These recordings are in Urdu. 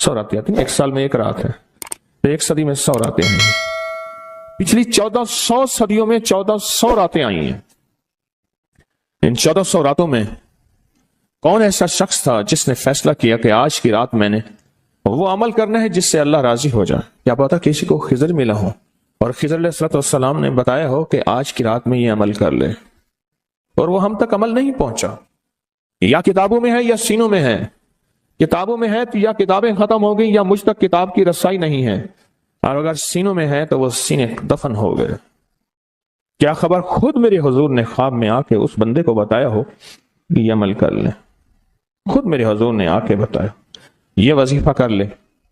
100 راتیں آتی ہیں، ایک سال میں ایک رات ہے تو ایک صدی میں 100 راتیں ہیں۔ پچھلی 1400 صدیوں میں 1400 راتیں آئی ہیں۔ ان 1400 راتوں میں کون ایسا شخص تھا جس نے فیصلہ کیا کہ آج کی رات میں نے وہ عمل کرنا ہے جس سے اللہ راضی ہو جائے؟ کیا پتا کسی کو خضر ملا ہو اور خضر علیہ السلام نے بتایا ہو کہ آج کی رات میں یہ عمل کر لے، اور وہ ہم تک عمل نہیں پہنچا۔ یا کتابوں میں ہے یا سینوں میں ہے۔ کتابوں میں ہے تو یا کتابیں ختم ہو گئی یا مجھ تک کتاب کی رسائی نہیں ہے، اور اگر سینوں میں ہے تو وہ سینے دفن ہو گئے۔ کیا خبر خود میرے حضور نے خواب میں آ کے اس بندے کو بتایا ہو کہ یہ عمل کر لے، خود میرے حضور نے آ کے بتایا یہ وظیفہ کر لے،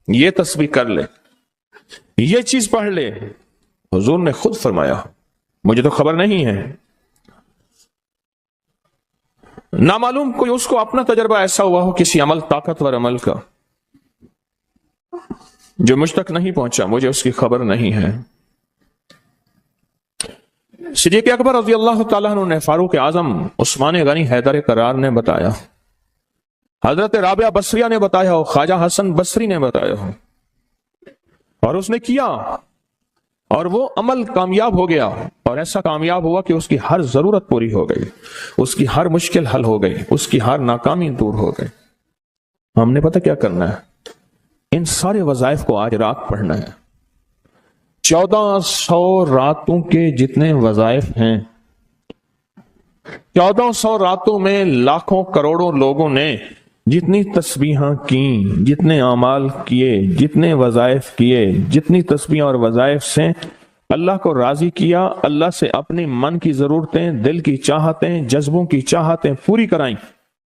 یہ تسبیح کر لے، یہ چیز پڑھ لے۔ حضور نے خود فرمایا، مجھے تو خبر نہیں ہے۔ نامعلوم کوئی اس کو اپنا تجربہ ایسا ہوا ہو کسی عمل، طاقتور عمل کا، جو مجھ تک نہیں پہنچا، مجھے اس کی خبر نہیں ہے۔ صدیق اکبر رضی اللہ تعالیٰ عنہ نے فاروق اعظم عثمان غنی حیدر کرار نے بتایا، حضرت رابعہ بصریہ نے بتایا ہو، خواجہ حسن بصری نے بتایا ہو، اور اس نے کیا اور وہ عمل کامیاب ہو گیا، اور ایسا کامیاب ہوا کہ اس کی ہر ضرورت پوری ہو گئی، اس کی ہر مشکل حل ہو گئی، اس کی ہر ناکامی دور ہو گئی۔ ہم نے پتہ کیا کرنا ہے؟ ان سارے وظائف کو آج رات پڑھنا ہے۔ 1400 راتوں کے جتنے وظائف ہیں، 1400 راتوں میں لاکھوں کروڑوں لوگوں نے جتنی تسبیحاں کیں، جتنے اعمال کیے، جتنے وظائف کیے، جتنی تسبیح اور وظائف سے اللہ کو راضی کیا، اللہ سے اپنی من کی ضرورتیں، دل کی چاہتیں، جذبوں کی چاہتیں پوری کرائیں،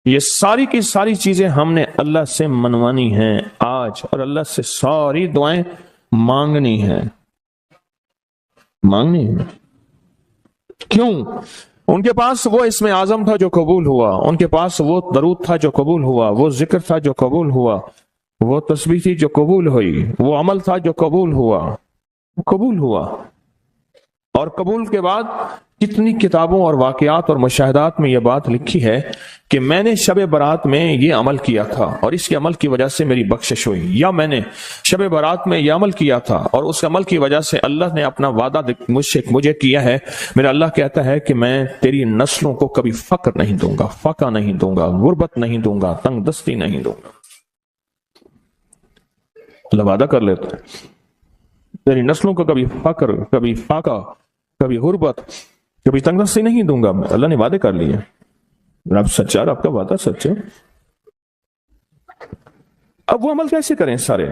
یہ ساری کی ساری چیزیں ہم نے اللہ سے منوانی ہیں آج، اور اللہ سے ساری دعائیں مانگنی ہیں۔ مانگنی ہے کیوں؟ ان کے پاس وہ اسم اعظم تھا جو قبول ہوا، ان کے پاس وہ درود تھا جو قبول ہوا، وہ ذکر تھا جو قبول ہوا، وہ تسبیح تھی جو قبول ہوئی، وہ عمل تھا جو قبول ہوا، قبول ہوا۔ اور قبول کے بعد کتنی کتابوں اور واقعات اور مشاہدات میں یہ بات لکھی ہے کہ میں نے شب برات میں یہ عمل کیا تھا اور اس کے عمل کی وجہ سے میری بخشش ہوئی، یا میں نے شب برات میں یہ عمل کیا تھا اور اس عمل کی وجہ سے اللہ نے اپنا وعدہ مجھے کیا ہے۔ میرا اللہ کہتا ہے کہ میں تیری نسلوں کو کبھی فقر نہیں دوں گا، فقہ نہیں دوں گا، غربت نہیں دوں گا، تنگ دستی نہیں دوں گا۔ اللہ وعدہ کر لیتا ہے تیری نسلوں کو کبھی فقر، کبھی فاقہ، کبھی غربت، کبھی تنگ دستی نہیں دوں گا۔ اللہ نے وعدے کر لیے، رب سچا، رب کا وعدہ سچ ہے۔ اب وہ عمل کیسے کریں؟ سارے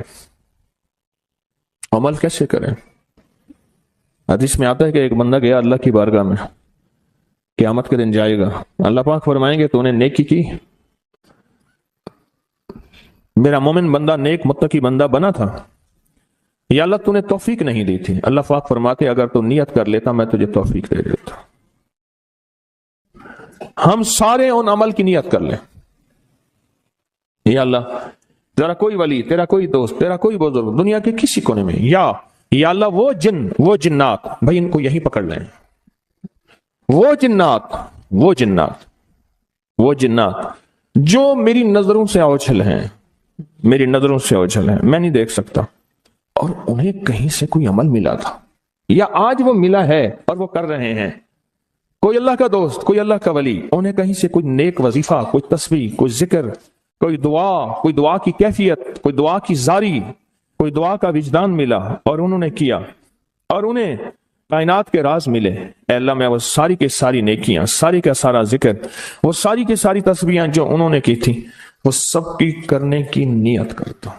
عمل کیسے کریں؟ حدیث میں آتا ہے کہ ایک بندہ گیا اللہ کی بارگاہ میں، قیامت کے دن جائے گا، اللہ پاک فرمائیں گے تو نے نیکی کی، میرا مومن بندہ نیک متقی بندہ بنا تھا، یا اللہ تو نے توفیق نہیں دی تھی؟ اللہ پاک فرماتے اگر تو نیت کر لیتا میں تجھے توفیق دے دیتا۔ ہم سارے ان عمل کی نیت کر لیں، یا اللہ تیرا کوئی ولی، تیرا کوئی دوست، تیرا کوئی بزرگ دنیا کے کسی کونے میں، یا اللہ وہ جن، وہ جنات، بھائی ان کو یہی پکڑ لیں، وہ جنات، وہ جنات، وہ جنات جو میری نظروں سے اوجھل ہیں، میری نظروں سے اوجھل ہیں، میں نہیں دیکھ سکتا، اور انہیں کہیں سے کوئی عمل ملا تھا یا آج وہ ملا ہے اور وہ کر رہے ہیں، کوئی اللہ کا دوست، کوئی اللہ کا ولی، انہیں کہیں سے کوئی نیک وظیفہ، کوئی تسبیح، کوئی ذکر، کوئی دعا کی کیفیت، کوئی دعا کی زاری، کوئی دعا کا وجدان ملا اور انہوں نے کیا، اور انہیں کائنات کے راز ملے۔ اے اللہ میں وہ ساری کے ساری نیکیاں، ساری کا سارا ذکر، وہ ساری کی ساری تسبیحاں جو انہوں نے کی تھی، وہ سب کی کرنے کی نیت کرتا ہوں۔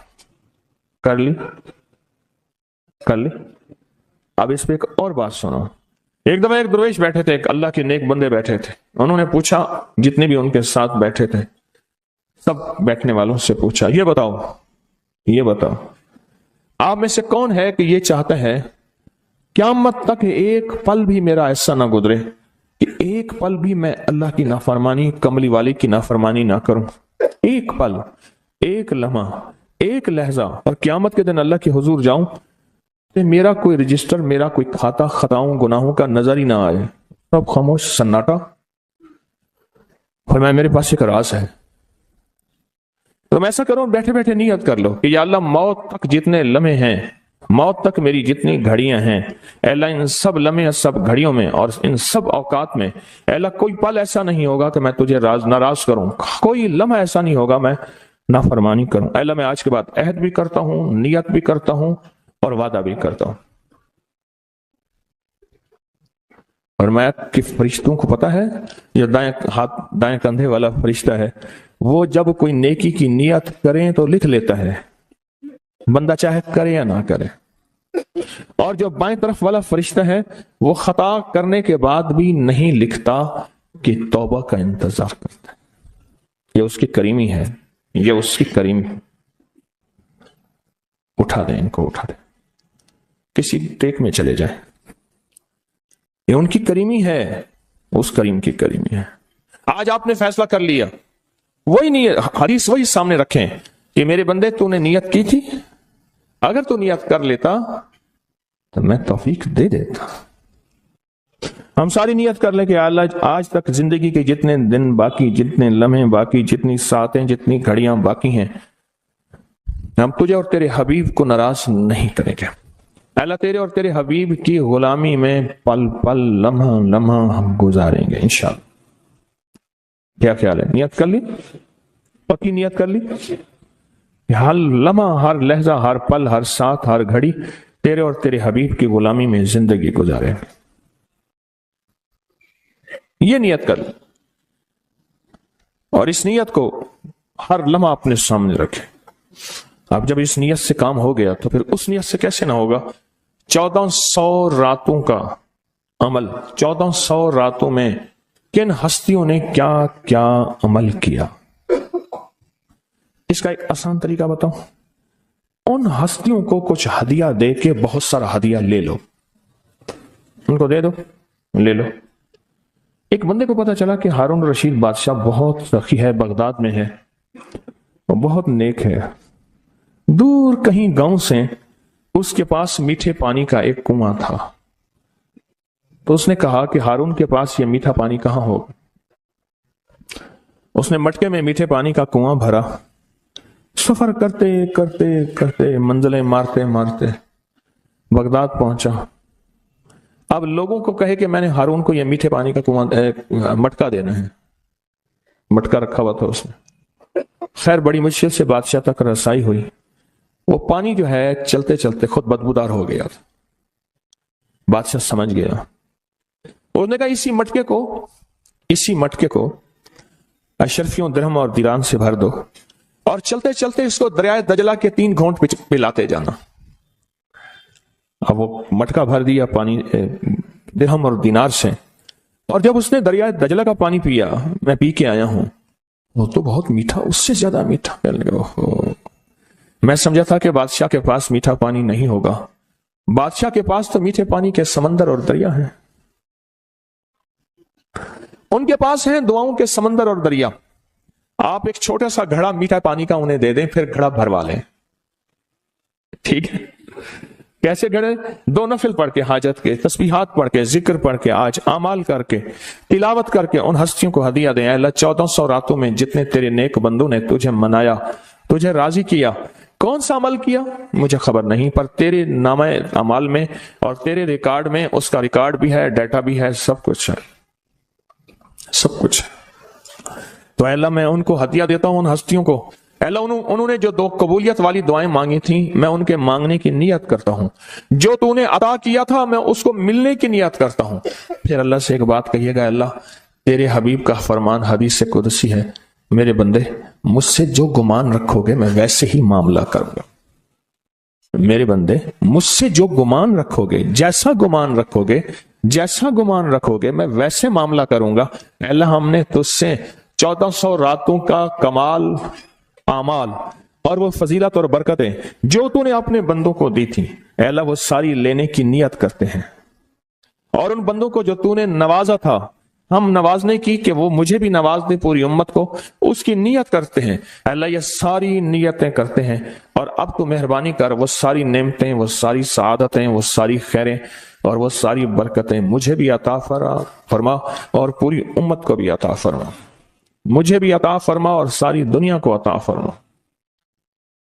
کر لی؟ کر لی؟ اب اس پہ ایک اور بات سنو۔ ایک دفعہ ایک درویش بیٹھے تھے، ایک اللہ کے نیک بندے بیٹھے تھے، انہوں نے پوچھا، جتنے بھی ان کے ساتھ بیٹھے تھے سب بیٹھنے والوں سے پوچھا، یہ بتاؤ آپ میں سے کون ہے کہ یہ چاہتا ہے قیامت تک ایک پل بھی میرا ایسا نہ گزرے کہ ایک پل بھی میں اللہ کی نافرمانی، کملی والی کی نافرمانی نہ کروں؟ ایک پل، ایک لمحہ، ایک لہجہ، اور قیامت کے دن اللہ کے حضور جاؤں کہ میرا کوئی رجسٹر، میرا کوئی کھاتا خطاؤں گناہوں کا نظر ہی نہ آئے، سب خاموش، سناٹا۔ فرمایا میرے پاس ایک راز ہے، تم ایسا کرو، بیٹھے بیٹھے نیت کر لو کہ یا اللہ موت تک جتنے لمحے ہیں، موت تک میری جتنی گھڑیاں ہیں، اے اللہ ان سب لمحے سب گھڑیوں میں اور ان سب اوقات میں اے اللہ کوئی پل ایسا نہیں ہوگا کہ میں تجھے ناراض کروں، کوئی لمحہ ایسا نہیں ہوگا میں نافرمانی کروں۔ اے اللہ میں آج کے بعد عہد بھی کرتا ہوں، نیت بھی کرتا ہوں اور وعدہ بھی کرتا ہوں۔ اور میں کہ فرشتوں کو پتا ہے، یہ دائیں کندھے والا فرشتہ ہے، وہ جب کوئی نیکی کی نیت کریں تو لکھ لیتا ہے، بندہ چاہے کرے یا نہ کرے۔ اور جو بائیں طرف والا فرشتہ ہے وہ خطا کرنے کے بعد بھی نہیں لکھتا کہ توبہ کا انتظار کرتا ہے۔ یہ اس کی کریمی ہے، یہ اس کی کریمی۔ اٹھا دیں ان کو، اٹھا دیں، کسی ٹیک میں چلے جائیں، یہ ان کی کریمی ہے، اس کریم کی کریمی ہے۔ آج آپ نے فیصلہ کر لیا، وہی نیت، حدیث وہی سامنے رکھیں کہ میرے بندے تو نے نیت کی تھی، اگر تو نیت کر لیتا تو میں توفیق دے دیتا۔ ہم ساری نیت کر لیں کہ اللہ آج تک زندگی کے جتنے دن باقی، جتنے لمحے باقی، جتنی ساعتیں، جتنی گھڑیاں باقی ہیں، ہم تجھے اور تیرے حبیب کو ناراض نہیں کریں گے۔ اللہ تیرے اور تیرے حبیب کی غلامی میں پل پل، لمحہ لمحہ ہم گزاریں گے انشاءاللہ۔ کیا خیال ہے؟ نیت کر لی؟ پکی نیت کر لی؟ ہر لمحہ، ہر لہجہ، ہر پل، ہر ساتھ، ہر گھڑی تیرے اور تیرے حبیب کی غلامی میں زندگی گزارے۔ یہ نیت کر لی اور اس نیت کو ہر لمحہ اپنے سامنے رکھے۔ اب جب اس نیت سے کام ہو گیا تو پھر اس نیت سے کیسے نہ ہوگا؟ 1400 راتوں کا عمل، 1400 راتوں میں کن ہستیوں نے کیا کیا عمل کیا، اس کا ایک آسان طریقہ بتاؤں۔ ان ہستیوں کو کچھ ہدیہ دے کے بہت سارا ہدیہ لے لو، ان کو دے دو، لے لو۔ ایک بندے کو پتا چلا کہ ہارون رشید بادشاہ بہت سخی ہے، بغداد میں ہے، اور بہت نیک ہے۔ دور کہیں گاؤں سے اس کے پاس میٹھے پانی کا ایک کنواں تھا، تو اس نے کہا کہ ہارون کے پاس یہ میٹھا پانی کہاں ہوگا؟ اس نے مٹکے میں میٹھے پانی کا کنواں بھرا، سفر کرتے کرتے کرتے، منزلیں مارتے مارتے بغداد پہنچا۔ اب لوگوں کو کہے کہ میں نے ہارون کو یہ میٹھے پانی کا کنواں مٹکا دینا ہے، مٹکا رکھا ہوا تھا اس نے۔ خیر بڑی مشکل سے بادشاہ تک رسائی ہوئی، وہ پانی جو ہے چلتے چلتے خود بدبودار ہو گیا تھا۔ بادشاہ سمجھ گیا، اس نے کہا اسی مٹکے کو اشرفیوں، درہم اور دیران سے بھر دو اور چلتے چلتے اس کو دریائے دجلہ کے 3 گھونٹ پلاتے جانا۔ اب وہ مٹکا بھر دیا پانی درہم اور دینار سے، اور جب اس نے دریائے دجلہ کا پانی پیا، میں پی کے آیا ہوں، وہ تو بہت میٹھا، اس سے زیادہ میٹھا۔ میں سمجھا تھا کہ بادشاہ کے پاس میٹھا پانی نہیں ہوگا، بادشاہ کے پاس تو میٹھے پانی کے سمندر اور دریا ہیں، ان کے پاس ہیں دعاؤں کے سمندر اور دریا۔ آپ ایک چھوٹا سا گھڑا میٹھا پانی کا انہیں دے دیں، پھر گھڑا بھروا لیں، ٹھیک ہے؟ کیسے گھڑے؟ 2 نفل پڑھ کے، حاجت کے، تسبیحات پڑھ کے، ذکر پڑھ کے، آج اعمال کر کے، تلاوت کر کے ان ہستیوں کو ہدیہ دیں۔ اے اللہ 1400 راتوں میں جتنے تیرے نیک بندوں نے تجھے منایا، تجھے راضی کیا، کون سا عمل کیا مجھے خبر نہیں، پر تیرے نامہ اعمال میں اور تیرے ریکارڈ میں اس کا ریکارڈ بھی ہے، ڈیٹا بھی ہے، سب کچھ ہے، سب کچھ ہے۔ تو اے اللہ میں ان کو ہدیہ دیتا ہوں، ان ہستیوں کو۔ اے اللہ انہوں نے جو 2 قبولیت والی دعائیں مانگی تھیں، میں ان کے مانگنے کی نیت کرتا ہوں، جو تو نے عطا کیا تھا میں اس کو ملنے کی نیت کرتا ہوں۔ پھر اللہ سے ایک بات کہیے گا، اللہ تیرے حبیب کا فرمان حدیث قدسی ہے، میرے بندے مجھ سے جو گمان رکھو گے میں ویسے ہی معاملہ کروں گا۔ میرے بندے مجھ سے جو گمان رکھو گے، جیسا گمان رکھو گے، جیسا گمان رکھو گے میں ویسے معاملہ کروں گا۔ اے اللہ ہم نے تجھ سے 1400 راتوں کا کمال اعمال اور وہ فضیلت اور برکتیں جو تو نے اپنے بندوں کو دی تھی، اے اللہ وہ ساری لینے کی نیت کرتے ہیں، اور ان بندوں کو جو تو نے نوازا تھا ہم نوازنے کی کہ وہ مجھے بھی نواز دے، پوری امت کو، اس کی نیت کرتے ہیں۔ اے اللہ یہ ساری نیتیں کرتے ہیں، اور اب تو مہربانی کر وہ ساری نعمتیں، وہ ساری سعادتیں، وہ ساری خیریں اور وہ ساری برکتیں مجھے بھی عطا فرما اور پوری امت کو بھی عطا فرما، مجھے بھی عطا فرما اور ساری دنیا کو عطا فرما۔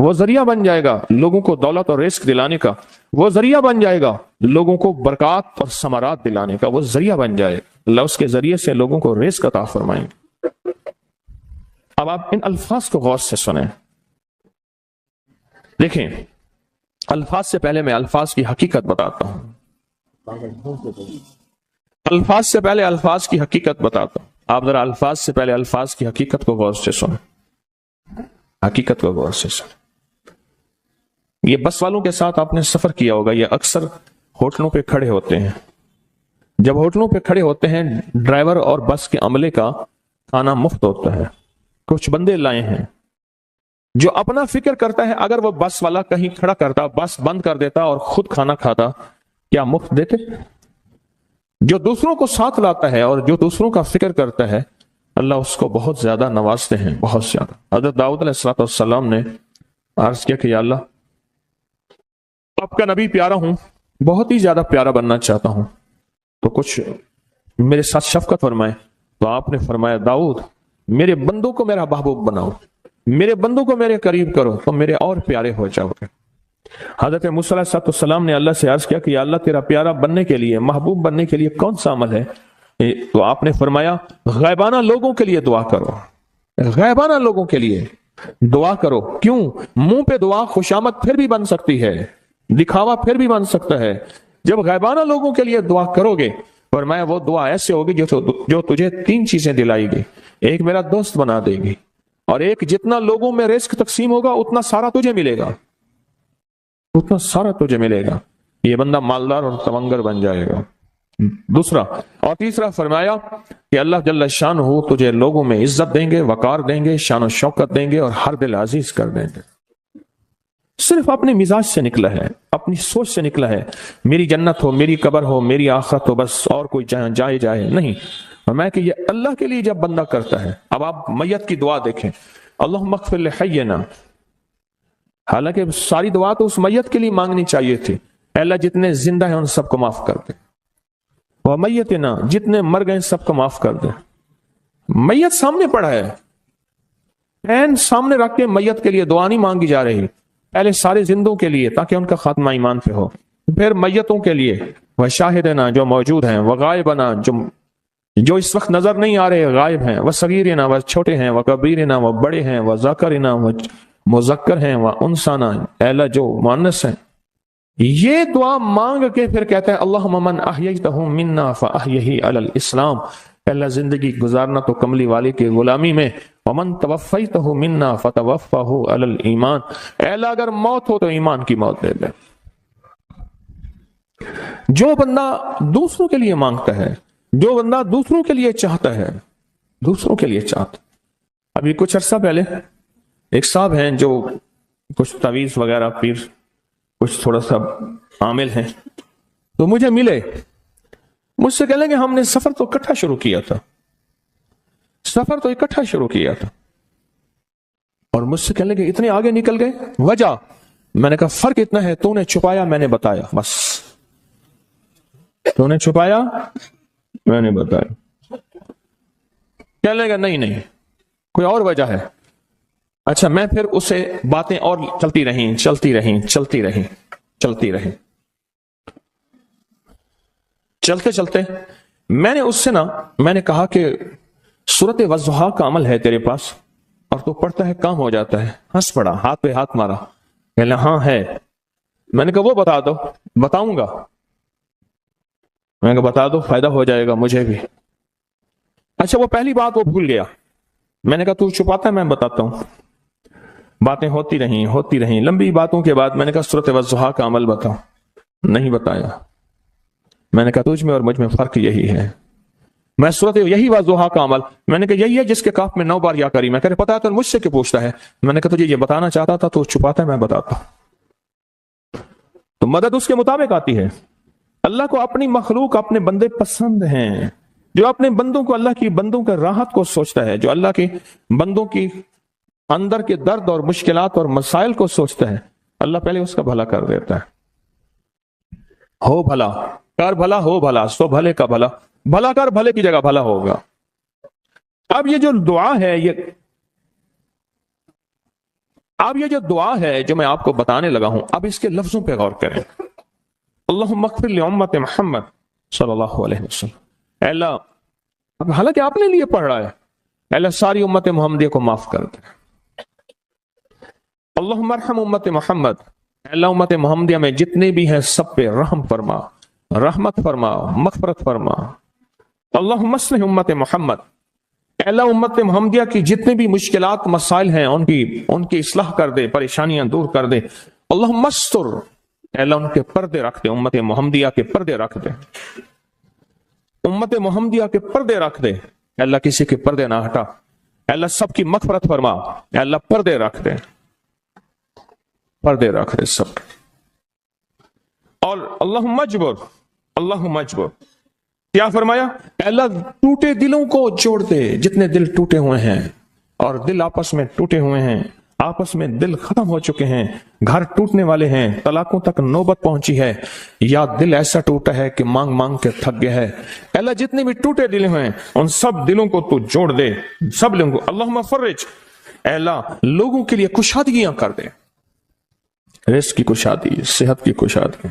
وہ ذریعہ بن جائے گا لوگوں کو دولت اور رزق دلانے کا، وہ ذریعہ بن جائے گا لوگوں کو برکات اور ثمرات دلانے کا، وہ ذریعہ بن جائے، اللہ اس کے ذریعے سے لوگوں کو رزق عطا فرمائیں گے۔ اب آپ ان الفاظ کو غور سے سنیں، دیکھیں الفاظ سے پہلے میں الفاظ کی حقیقت بتاتا ہوں، الفاظ سے پہلے الفاظ کی حقیقت بتاتا ہوں، آپ ذرا الفاظ سے پہلے الفاظ کی حقیقت کو غور سے سنیں، حقیقت کو غور سے سنیں۔ یہ بس والوں کے ساتھ آپ نے سفر کیا ہوگا، یہ اکثر ہوٹلوں پہ کھڑے ہوتے ہیں، جب ہوٹلوں پہ کھڑے ہوتے ہیں ڈرائیور اور بس کے عملے کا کھانا مفت ہوتا ہے، کچھ بندے لائے ہیں جو اپنا فکر کرتا ہے اگر وہ بس والا کہیں کھڑا کرتا، بس بند کر دیتا اور خود کھانا کھاتا، کیا مفت دیتے؟ جو دوسروں کو ساتھ لاتا ہے اور جو دوسروں کا فکر کرتا ہے اللہ اس کو بہت زیادہ نوازتے ہیں، بہت زیادہ۔ حضرت داؤد علیہ السلام نے عرض کیا کہ یا اللہ آپ کا نبی پیارا ہوں، بہت ہی زیادہ پیارا بننا چاہتا ہوں، تو کچھ میرے ساتھ شفقت فرمائے۔ تو آپ نے فرمایا داؤد میرے بندوں کو میرا محبوب بناؤ، میرے بندوں کو میرے قریب کرو تو میرے اور پیارے ہو جاؤ گے۔ حضرت موسیٰ علیہ السلام نے اللہ سے عرض کیا کہ یا اللہ تیرا پیارا بننے کے لیے، محبوب بننے کے لیے کون سا عمل ہے؟ تو آپ نے فرمایا غائبانہ لوگوں کے لیے دعا کرو، غائبانہ لوگوں کے لیے دعا کرو۔ کیوں؟ منہ پہ دعا خوشامد پھر بھی بن سکتی ہے، دکھاوا پھر بھی بن سکتا ہے، جب غائبانہ لوگوں کے لیے دعا کرو گے فرمایا وہ دعا ایسے ہوگی جو تجھے تین چیزیں دلائے گی، ایک میرا دوست بنا دے گی، اور ایک جتنا لوگوں میں رزق تقسیم ہوگا اتنا سارا تجھے ملے گا، اتنا سارا تجھے ملے گا، یہ بندہ مالدار اور تمنگر بن جائے گا۔ دوسرا اور تیسرا فرمایا کہ اللہ جل شانہ تجھے لوگوں میں عزت دیں گے، وقار دیں گے، شان و شوکت دیں گے اور ہر دل عزیز کر دیں گے۔ صرف اپنے مزاج سے نکلا ہے، اپنی سوچ سے نکلا ہے، میری جنت ہو، میری قبر ہو، میری آخرت ہو، بس اور کوئی جائے نہیں۔ فرمایا کہ یہ اللہ کے لیے جب بندہ کرتا ہے۔ اب آپ میت کی دعا دیکھیں، اللہم اغفر لحینا، حالانکہ ساری دعا تو اس میت کے لیے مانگنی چاہیے تھی، اے اللہ جتنے زندہ ہیں ان سب کو معاف کر دے، وہ میتنا جتنے مر گئے سب کو معاف کر دے۔ میت سامنے پڑا ہے، پین سامنے رکھ کے میت کے لیے دعا نہیں مانگی جا رہی، پہلے سارے زندوں کے لیے تاکہ ان کا خاتمہ ایمان پہ ہو، پھر میتوں کے لیے، وہ شاہدنا جو موجود ہیں، وہ غائبنا جو اس وقت نظر نہیں آ رہے غائب ہیں، وہ صغیرنا وہ چھوٹے ہیں، وہ کبیرنا وہ بڑے ہیں، وہ ذکرنا وہ مذکر ہیں، وہ انسانا اے اللہ جو مؤنث ہیں۔ یہ دعا مانگ کے پھر کہتا ہے اللہم من احییتہ منا فاحیہ علی الاسلام، اللہ زندگی گزارنا تو کملی والے کی غلامی میں، ومن توفیتہ منا فتوفہ علی الایمان، اے اللہ اگر موت ہو تو ایمان کی موت دے دے۔ جو بندہ دوسروں کے لیے مانگتا ہے، جو بندہ دوسروں کے لیے چاہتا ہے، دوسروں کے لیے چاہتا۔ ابھی کچھ عرصہ پہلے ایک صاحب ہیں جو کچھ تعویذ وغیرہ پیر کچھ تھوڑا سا عامل ہیں، تو مجھے ملے، مجھ سے کہنے کہ ہم نے سفر تو اکٹھا شروع کیا تھا، سفر تو اکٹھا شروع کیا تھا، اور مجھ سے کہنے کہ اتنے آگے نکل گئے، وجہ؟ میں نے کہا فرق اتنا ہے، تو نے چھپایا میں نے بتایا، بس تو نے چھپایا میں نے بتایا۔ کہنے لگا نہیں کوئی اور وجہ ہے۔ اچھا میں پھر اسے باتیں اور چلتی رہیں چلتے میں نے اس سے میں نے کہا کہ سورت والضحیٰ کا عمل ہے تیرے پاس اور تو پڑھتا ہے کام ہو جاتا ہے؟ ہنس پڑا، ہاتھ پہ ہاتھ مارا، کہنے ہاں ہے۔ میں نے کہا وہ بتا دو۔ بتاؤں گا، میں نے کہا بتا دو فائدہ ہو جائے گا مجھے بھی۔ اچھا وہ پہلی بات وہ بھول گیا، میں نے کہا تو چھپاتا ہے میں بتاتا ہوں۔ باتیں ہوتی رہیں لمبی باتوں کے بعد میں نے کہا سورت والضحیٰ کا عمل بتاؤ، نہیں بتایا۔ میں نے کہا تجھ میں اور مجھ میں فرق یہی ہے، میں سورت یہی والضحیٰ کا عمل، میں نے کہا یہی ہے جس کے کاف میں 9 بار یا کری، میں کہہ رہے پتا ہے تو مجھ سے کیوں پوچھتا ہے؟ میں نے کہا تجھے یہ بتانا چاہتا تھا تو چھپاتا ہے میں بتاتا۔ تو مدد اس کے مطابق آتی ہے۔ اللہ کو اپنی مخلوق اپنے بندے پسند ہیں، جو اپنے بندوں کو اللہ کی بندوں کا راحت کو سوچتا ہے، جو اللہ کے بندوں کی اندر کے درد اور مشکلات اور مسائل کو سوچتا ہے، اللہ پہلے اس کا بھلا کر دیتا ہے۔ ہو بھلا کر بھلا، ہو بھلا سو بھلے کا بھلا، بھلا کر بھلے کی جگہ بھلا ہوگا۔ اب یہ جو دعا ہے، یہ اب یہ جو دعا ہے جو میں آپ کو بتانے لگا ہوں، اب اس کے لفظوں پہ غور کریں. اللہم اغفر لامت محمد صلی اللہ علیہ وسلم. اے اللہ، اب حالانکہ آپ نے لیے پڑھ رہا ہے، اے اللہ ساری امت محمدیہ کو معاف کر دے. اللہم ارحم امت محمد، اے اللہ امت محمدیہ میں جتنے بھی ہیں سب پہ رحم فرما، رحمت فرما، مغفرت فرما. اللہم اصلح امت محمد، اے اللہ امت محمدیہ کی جتنے بھی مشکلات مسائل ہیں ان کی اصلاح کر دے، پریشانیاں دور کر دے. اللہم استر، اے اللہ ان کے پردے رکھ دے، امت محمدیہ کے پردے رکھ دے، امت محمدیہ کے پردے رکھ دے. اے اللہ کسی کے پردے نہ ہٹا. اے اللہ سب کی مغفرت فرما. اے اللہ پردے رکھ دے، پردے رکھ دے سب. اور اللہم اجبر، اللہم اجبر، کیا فرمایا؟ اے اللہ ٹوٹے دلوں کو جوڑ دے، جتنے دل ٹوٹے ہوئے ہیں اور دل آپس میں ٹوٹے ہوئے ہیں، آپس میں دل ختم ہو چکے ہیں، گھر ٹوٹنے والے ہیں، طلاقوں تک نوبت پہنچی ہے، یا دل ایسا ٹوٹا ہے کہ مانگ مانگ کے تھک گیا ہے. اے اللہ جتنے بھی ٹوٹے دل ہیں ان سب دلوں کو تو جوڑ دے، سب دلوں کو. اللہم فرج، اے اللہ لوگوں کے لیے کشادگیاں کر دے، رزق کی کشادگی، صحت کی کشادگی،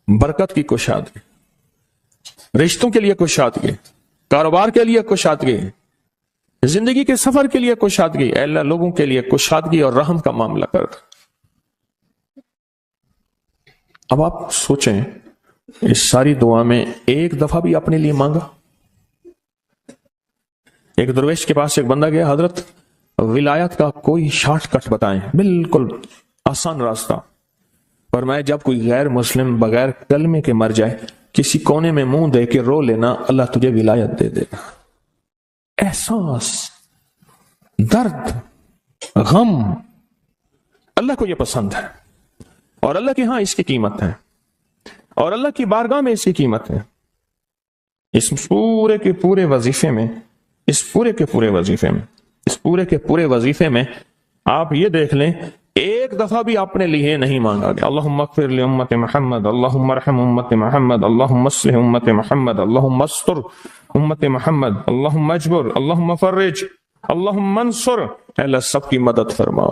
برکت کی کشادگی، رشتوں کے لیے کشادگی، کاروبار کے لیے کشادگی، زندگی کے سفر کے لیے کشادگی. اے اللہ لوگوں کے لیے کشادگی اور رحم کا معاملہ کر. اب آپ سوچیں اس ساری دعا میں ایک دفعہ بھی اپنے لیے مانگا؟ ایک درویش کے پاس ایک بندہ گیا، حضرت ولایت کا کوئی شارٹ کٹ بتائیں، بالکل آسان راستہ. فرمایا جب کوئی غیر مسلم بغیر کلمے کے مر جائے، کسی کونے میں منہ دے کے رو لینا، اللہ تجھے ولایت دے دے گا. احساس، درد، غم، اللہ کو یہ پسند ہے، اور اللہ کے ہاں اس کی قیمت ہے، اور اللہ کی بارگاہ میں اس کی قیمت ہے. اس پورے کے پورے وظیفے میں، اس پورے کے پورے وظیفے میں آپ یہ دیکھ لیں ایک دفعہ بھی اپنے لیے نہیں مانگا گیا. اللہم اغفر لامت محمد، اللہم ارحم امت محمد، اللہم اصلح امت محمد، اللہم استر امت محمد، اللہم اجبر، اللہم فرج، اللہم انصر. اے اللہ سب کی مدد فرما.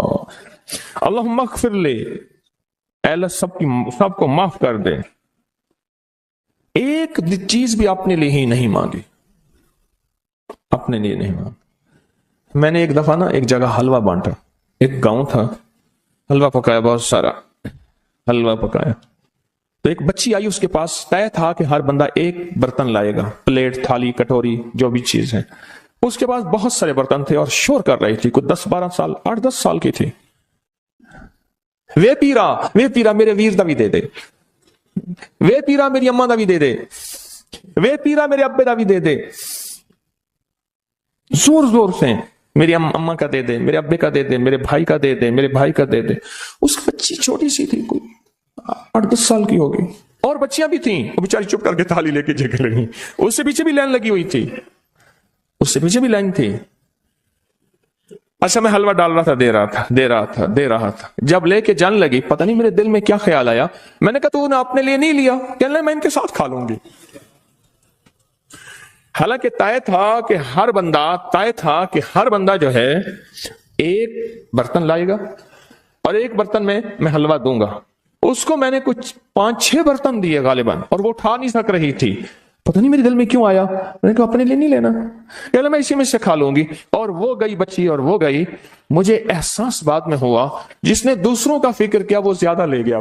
اللہم اغفر لے، اے اللہ سب کو معاف کر دے. ایک چیز بھی اپنے لیے ہی نہیں مانگی، اپنے لیے نہیں مانگی. میں نے ایک دفعہ ایک جگہ حلوہ بانٹا، ایک گاؤں تھا، حلوہ پکایا، بہت سارا حلوہ پکایا. تو ایک بچی آئی، اس کے پاس طے تھا کہ ہر بندہ ایک برتن لائے گا، پلیٹ، تھالی، کٹوری، جو بھی چیز ہے. اس کے پاس بہت سارے برتن تھے اور شور کر رہی تھی، کچھ 10-12 سال، 8-10 سال کی تھی. وے پیرا میرے ویر دا بھی دے دے، وے پیرا میری اماں دا بھی دے دے، وے پیرا میرے ابے دا بھی دے دے. زور زور سے میری اماں کا دے دے، میرے ابے کا دے دے، میرے بھائی کا دے دے، میرے بھائی کا دے دے. اس بچی چھوٹی سی تھی، کوئی 8-10 سال کی ہوگی، اور بچیاں بھی تھیں. وہ بیچاری چپ کر کے تھالی لے کے جگہ لگی. اس سے پیچھے بھی لائن لگی ہوئی تھی، اس سے پیچھے بھی لائن تھی. اچھا میں حلوہ ڈال رہا تھا، دے رہا تھا. جب لے کے جان لگی، پتہ نہیں میرے دل میں کیا خیال آیا، میں نے کہا تو نے اپنے لیے نہیں لیا؟ کہنے لگا میں ان کے ساتھ کھا لوں گی. حالانکہ طے تھا کہ ہر بندہ جو ہے ایک برتن لائے گا اور ایک برتن میں حلوہ دوں گا. اس کو میں نے کچھ 5-6 برتن دیے غالباً، اور وہ اٹھا نہیں سک رہی تھی. پتہ نہیں میرے دل میں کیوں آیا، میں نے کہا اپنے لیے نہیں لینا، کہ میں اسی میں سے کھا لوں گی. اور وہ گئی بچی اور وہ گئی. مجھے احساس بعد میں ہوا جس نے دوسروں کا فکر کیا وہ زیادہ لے گیا.